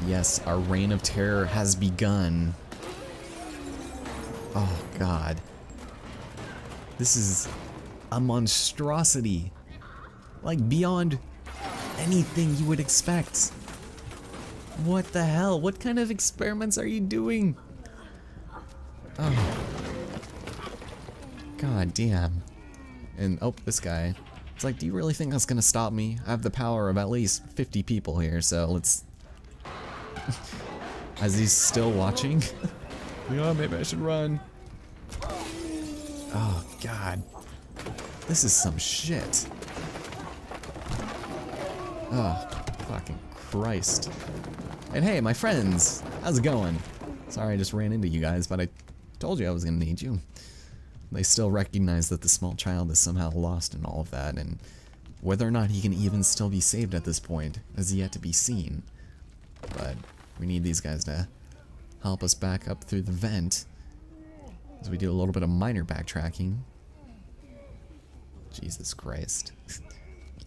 Yes, our reign of terror has begun. Oh god. This is a monstrosity. Like beyond anything you would expect. What the hell? What kind of experiments are you doing? Oh. God damn. And oh, this guy. It's like, do you really think that's gonna stop me? I have the power of at least 50 people here, so let's... As he's still watching? Yeah, maybe I should run. Oh, God. This is some shit. Oh, fucking Christ. And hey, my friends! How's it going? Sorry I just ran into you guys, but I told you I was gonna need you. They still recognize that the small child is somehow lost in all of that, and whether or not he can even still be saved at this point is yet to be seen. But we need these guys to help us back up through the vent as we do a little bit of minor backtracking. Jesus Christ.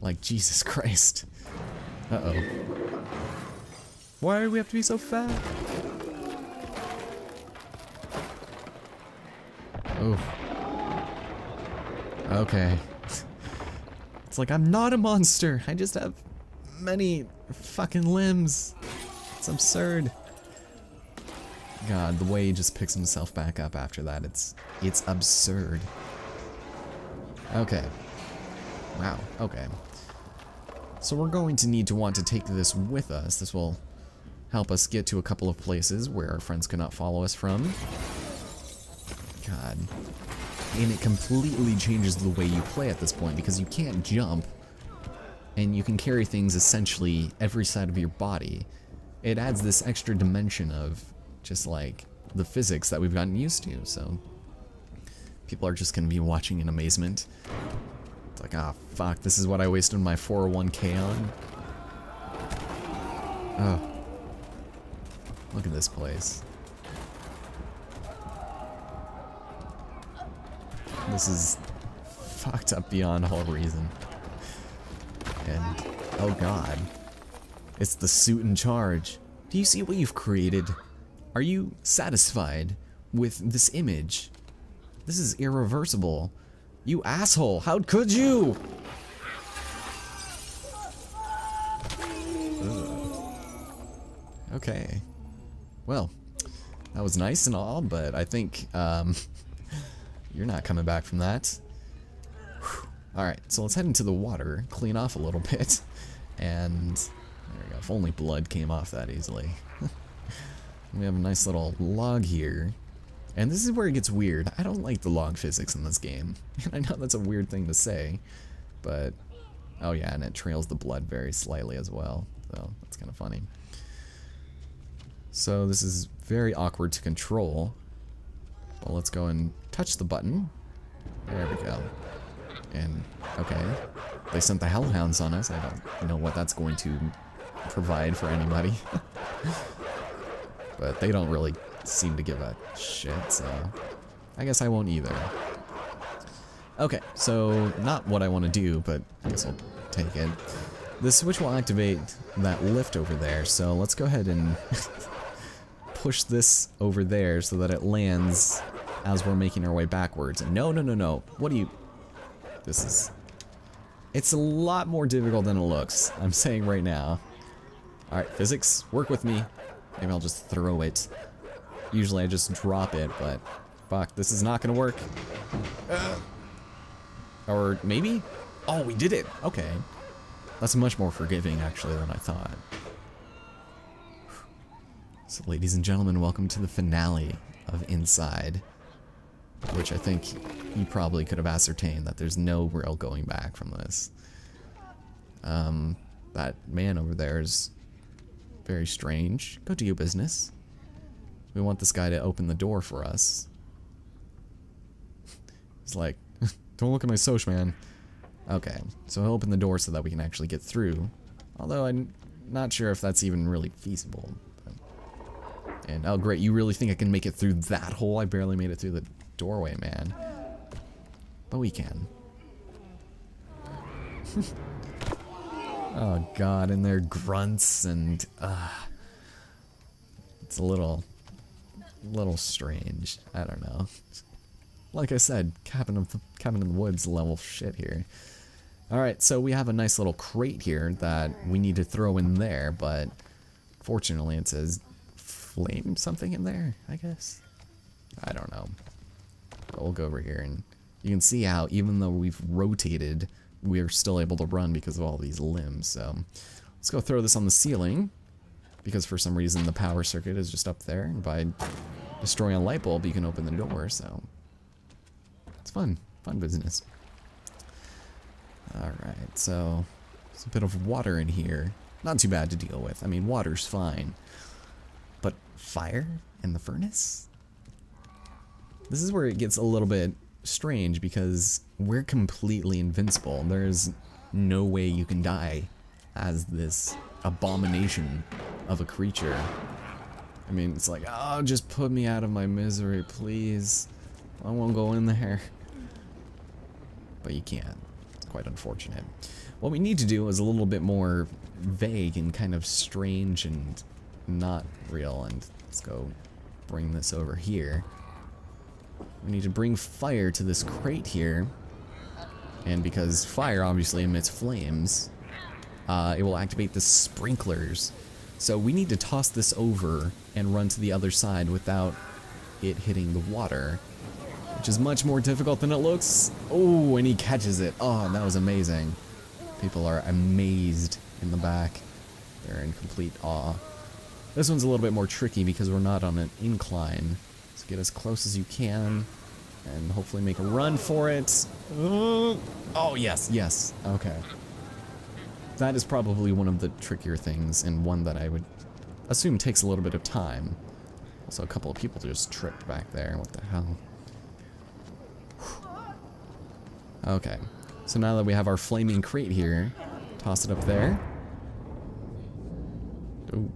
Like, Jesus Christ. Uh-oh. Why do we have to be so fat? Oh. Okay. It's like, I'm not a monster. I just have many fucking limbs. It's absurd. God, the way he just picks himself back up after that, it's absurd. Okay. Wow, okay. So we're going to need to want to take this with us. This will help us get to a couple of places where our friends could not follow us from. God. And it completely changes the way you play at this point because you can't jump and you can carry things essentially every side of your body. It adds this extra dimension of just like the physics that we've gotten used to, so people are just gonna be watching in amazement. It's like, ah, fuck, this is what I wasted my 401k on. Oh. Look at this place. This is fucked up beyond all reason. And, oh god. It's the suit in charge. Do you see what you've created? Are you satisfied with this image? This is irreversible. You asshole, how could you? Ugh. Okay. Well, that was nice and all, but I think, you're not coming back from that. Alright, so let's head into the water, clean off a little bit, and there we go. If only blood came off that easily. We have a nice little log here. And this is where it gets weird. I don't like the log physics in this game. And I know that's a weird thing to say, but... Oh yeah, and it trails the blood very slightly as well. So, that's kind of funny. So this is very awkward to control. But let's go and touch the button. There we go. And, okay. They sent the hellhounds on us. I don't know what that's going to provide for anybody. But they don't really seem to give a shit, so I guess I won't either. Okay, so not what I want to do, but I guess I'll take it. This switch will activate that lift over there, so let's go ahead and push this over there so that it lands as we're making our way backwards. And no, no, no, no. What do you... This is... It's a lot more difficult than it looks. I'm saying right now. Alright, physics, work with me. Maybe I'll just throw it. Usually I just drop it, but... Fuck, this is not gonna work. Or maybe? Oh, we did it! Okay. That's much more forgiving, actually, than I thought. So, ladies and gentlemen, welcome to the finale of Inside. Which I think you probably could have ascertained that there's no real going back from this. That man over there is very strange. Go do your business. We want this guy to open the door for us. He's like, don't look at my soch, man. Okay, so he'll open the door so that we can actually get through. Although I'm not sure if that's even really feasible. And, oh great, you really think I can make it through that hole? I barely made it through the doorway, man. But we can. Oh god, and their grunts and It's a little strange. I don't know. Like I said, cabin in the woods level shit here. Alright, so we have a nice little crate here that we need to throw in there, but fortunately it says flame something in there, I guess. I don't know. But we'll go over here and you can see how even though we've rotated, we're still able to run because of all these limbs. So let's go throw this on the ceiling because for some reason the power circuit is just up there, and by destroying a light bulb you can open the door, so it's fun business. Alright, so there's a bit of water in here. Not too bad to deal with. I mean, water's fine. But fire in the furnace? This is where it gets a little bit strange because we're completely invincible. There's no way you can die as this abomination of a creature. I mean, it's like, oh, just put me out of my misery, please. I won't go in there. But you can't. It's quite unfortunate. What we need to do is a little bit more vague and kind of strange and not real. And let's go bring this over here. We need to bring fire to this crate here. And because fire obviously emits flames, it will activate the sprinklers. So we need to toss this over and run to the other side without it hitting the water, which is much more difficult than it looks. Oh, and he catches it. Oh, that was amazing. People are amazed in the back. They're in complete awe. This one's a little bit more tricky because we're not on an incline. So get as close as you can and hopefully make a run for it. Oh, yes, yes. Okay. That is probably one of the trickier things, and one that I would assume takes a little bit of time. Also, a couple of people just tripped back there. What the hell? Okay. So now that we have our flaming crate here, toss it up there. Ooh.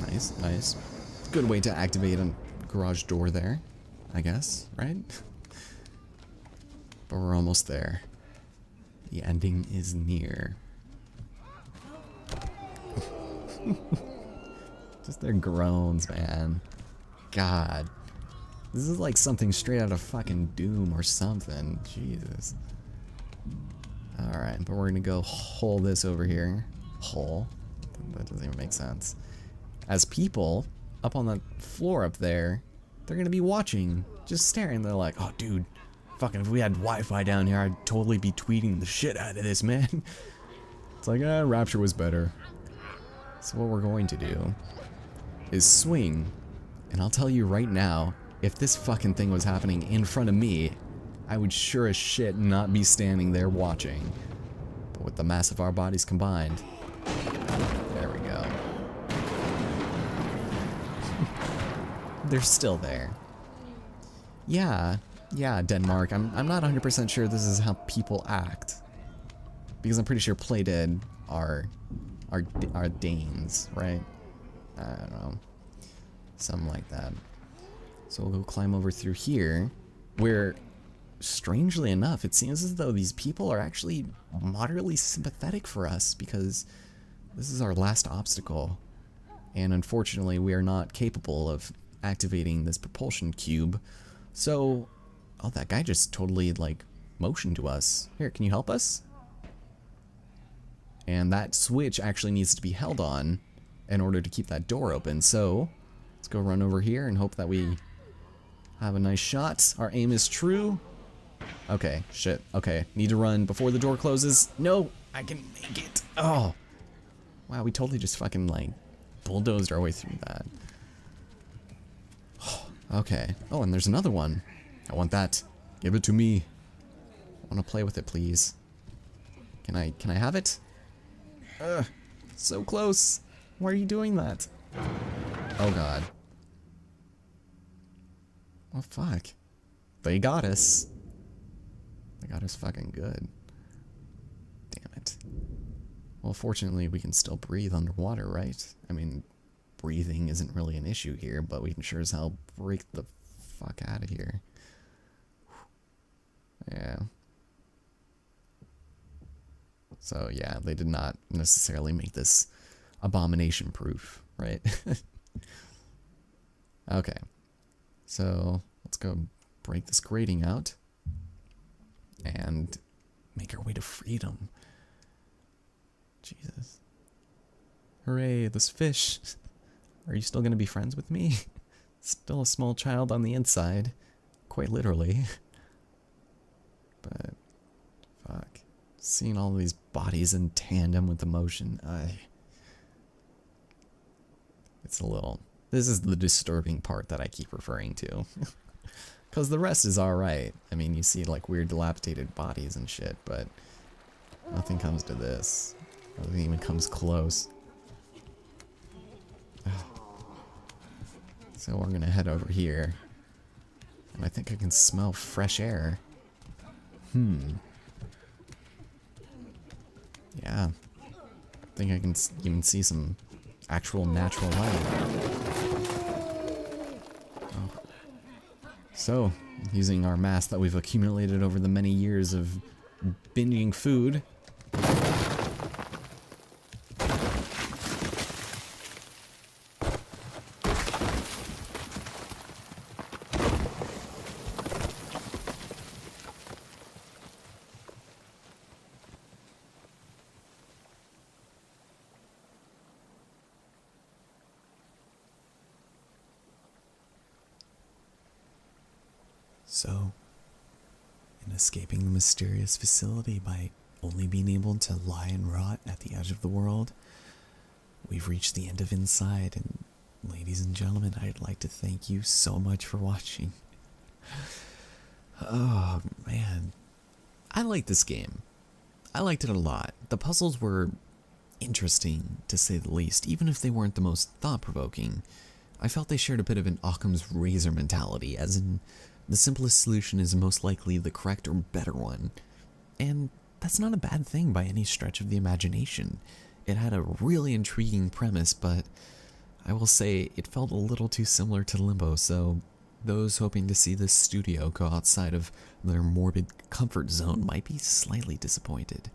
Nice, nice. Good way to activate a garage door there, I guess, right? But we're almost there. The ending is near. Just their groans, man. God. This is like something straight out of fucking Doom or something. Jesus. Alright, but we're gonna go hole this over here. Hole? That doesn't even make sense. As people up on the floor up there, they're gonna be watching, just staring. They're like, oh dude, fucking if we had Wi-Fi down here, I'd totally be tweeting the shit out of this, man. It's like, Rapture was better. So what we're going to do is swing, and I'll tell you right now, if this fucking thing was happening in front of me, I would sure as shit not be standing there watching. But with the mass of our bodies combined, there we go. They're still there. Yeah, Denmark. I'm not 100% sure this is how people act, because I'm pretty sure Play Dead are Danes, right? I don't know, something like that. So we'll go climb over through here, where, strangely enough, it seems as though these people are actually moderately sympathetic for us, because this is our last obstacle, and unfortunately we are not capable of activating this propulsion cube. So, oh, that guy just totally, like, motioned to us. Here, can you help us? And that switch actually needs to be held on in order to keep that door open. So, let's go run over here and hope that we have a nice shot. Our aim is true. Okay, shit. Okay, need to run before the door closes. No, I can make it. Oh. Wow, we totally just fucking, like, bulldozed our way through that. Okay. Oh, and there's another one. I want that. Give it to me. I want to play with it, please. Can I have it? Ugh. So close. Why are you doing that? Oh god. Oh fuck. They got us. They got us fucking good. Damn it. Well, fortunately we can still breathe underwater, right? I mean, breathing isn't really an issue here, but we can sure as hell break the fuck out of here. Yeah. So yeah, they did not necessarily make this abomination proof, right? Okay, so let's go break this grating out and make our way to freedom. Jesus. Hooray, this fish. Are you still going to be friends with me? Still a small child on the inside, quite literally. But, fuck. Seeing all these bodies in tandem with the motion, it's a little... This is the disturbing part that I keep referring to. Because the rest is alright. I mean, you see like weird dilapidated bodies and shit, but nothing comes to this. Nothing even comes close. So we're gonna head over here. And I think I can smell fresh air. Yeah. I think I can even see some actual natural light. Oh. So, using our mass that we've accumulated over the many years of binging food. So, in escaping the mysterious facility by only being able to lie and rot at the edge of the world, we've reached the end of Inside, and ladies and gentlemen, I'd like to thank you so much for watching. Oh, man. I like this game. I liked it a lot. The puzzles were interesting, to say the least, even if they weren't the most thought-provoking. I felt they shared a bit of an Occam's razor mentality, as in, the simplest solution is most likely the correct or better one. And that's not a bad thing by any stretch of the imagination. It had a really intriguing premise, but I will say it felt a little too similar to Limbo, so those hoping to see this studio go outside of their morbid comfort zone might be slightly disappointed.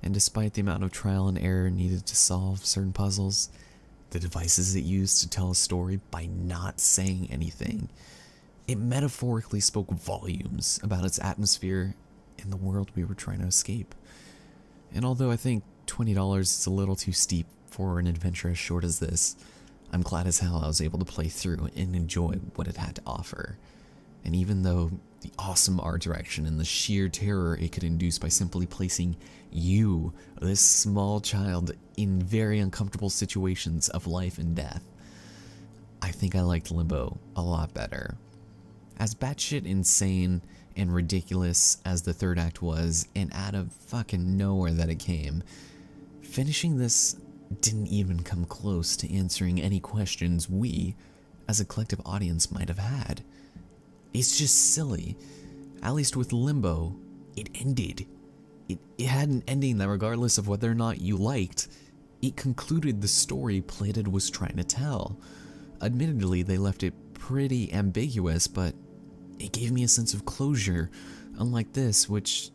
And despite the amount of trial and error needed to solve certain puzzles, the devices it used to tell a story by not saying anything, it metaphorically spoke volumes about its atmosphere and the world we were trying to escape. And although I think $20 is a little too steep for an adventure as short as this, I'm glad as hell I was able to play through and enjoy what it had to offer. And even though the awesome art direction and the sheer terror it could induce by simply placing you, this small child, in very uncomfortable situations of life and death, I think I liked Limbo a lot better. As batshit insane and ridiculous as the third act was, and out of fucking nowhere that it came, finishing this didn't even come close to answering any questions we, as a collective audience, might have had. It's just silly. At least with Limbo, it ended. It had an ending that, regardless of whether or not you liked, it concluded the story Playdead was trying to tell. Admittedly, they left it pretty ambiguous, but it gave me a sense of closure, unlike this, which...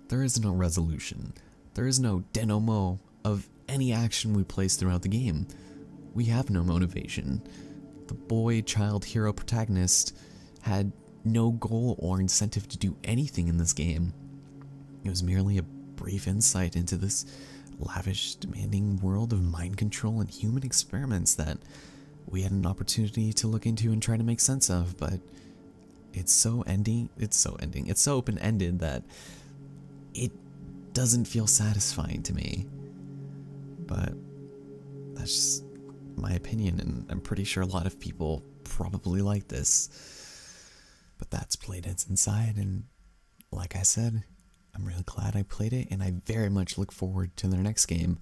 there is no resolution. There is no denouement of any action we place throughout the game. We have no motivation. The boy, child, hero protagonist had no goal or incentive to do anything in this game. It was merely a brief insight into this lavish, demanding world of mind control and human experiments that we had an opportunity to look into and try to make sense of, but it's so open-ended that it doesn't feel satisfying to me. But that's just my opinion, and I'm pretty sure a lot of people probably like this. But that's Playdead's Inside, and like I said, I'm really glad I played it, and I very much look forward to their next game,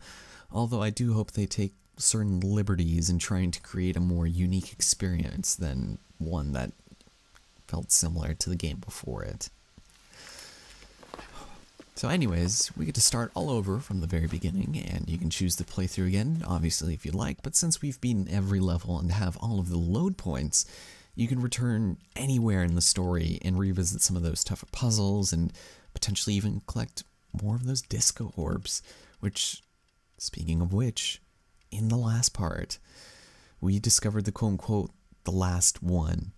although I do hope they take certain liberties in trying to create a more unique experience than one that felt similar to the game before it. So anyways, we get to start all over from the very beginning, and you can choose to play through again, obviously if you like, but since we've beaten every level and have all of the load points, you can return anywhere in the story and revisit some of those tougher puzzles and potentially even collect more of those disco orbs, which Speaking of which, in the last part, we discovered the quote-unquote the last one.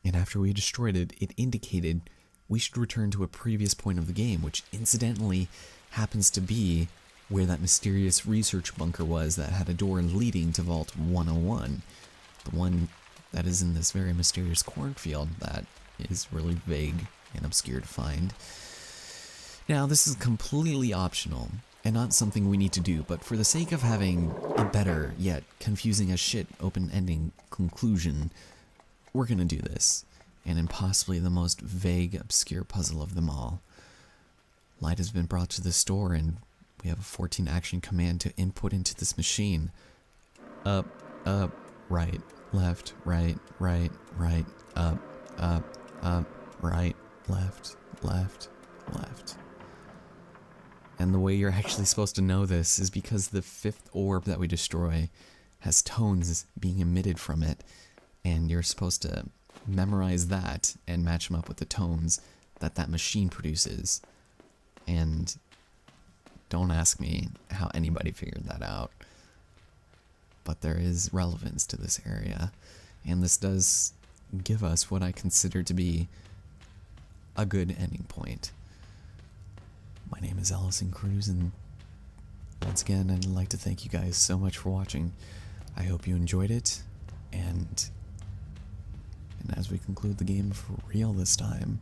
And after we destroyed it, it indicated we should return to a previous point of the game, which incidentally happens to be where that mysterious research bunker was that had a door leading to Vault 101. The one that is in this very mysterious cornfield that is really vague and obscure to find. Now, this is completely optional and not something we need to do, but for the sake of having a better, yet confusing as shit, open-ending conclusion, we're gonna do this, and in possibly the most vague, obscure puzzle of them all. Light has been brought to the store, and we have a 14 action command to input into this machine. Up, right, left, right, up, right, left, left. And the way you're actually supposed to know this is because the 5th orb that we destroy has tones being emitted from it, and you're supposed to memorize that and match them up with the tones that machine produces. And don't ask me how anybody figured that out, but there is relevance to this area, and this does give us what I consider to be a good ending point. My name is Allison Cruz, and once again, I'd like to thank you guys so much for watching. I hope you enjoyed it, and as we conclude the game for real this time,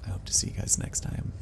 I hope to see you guys next time.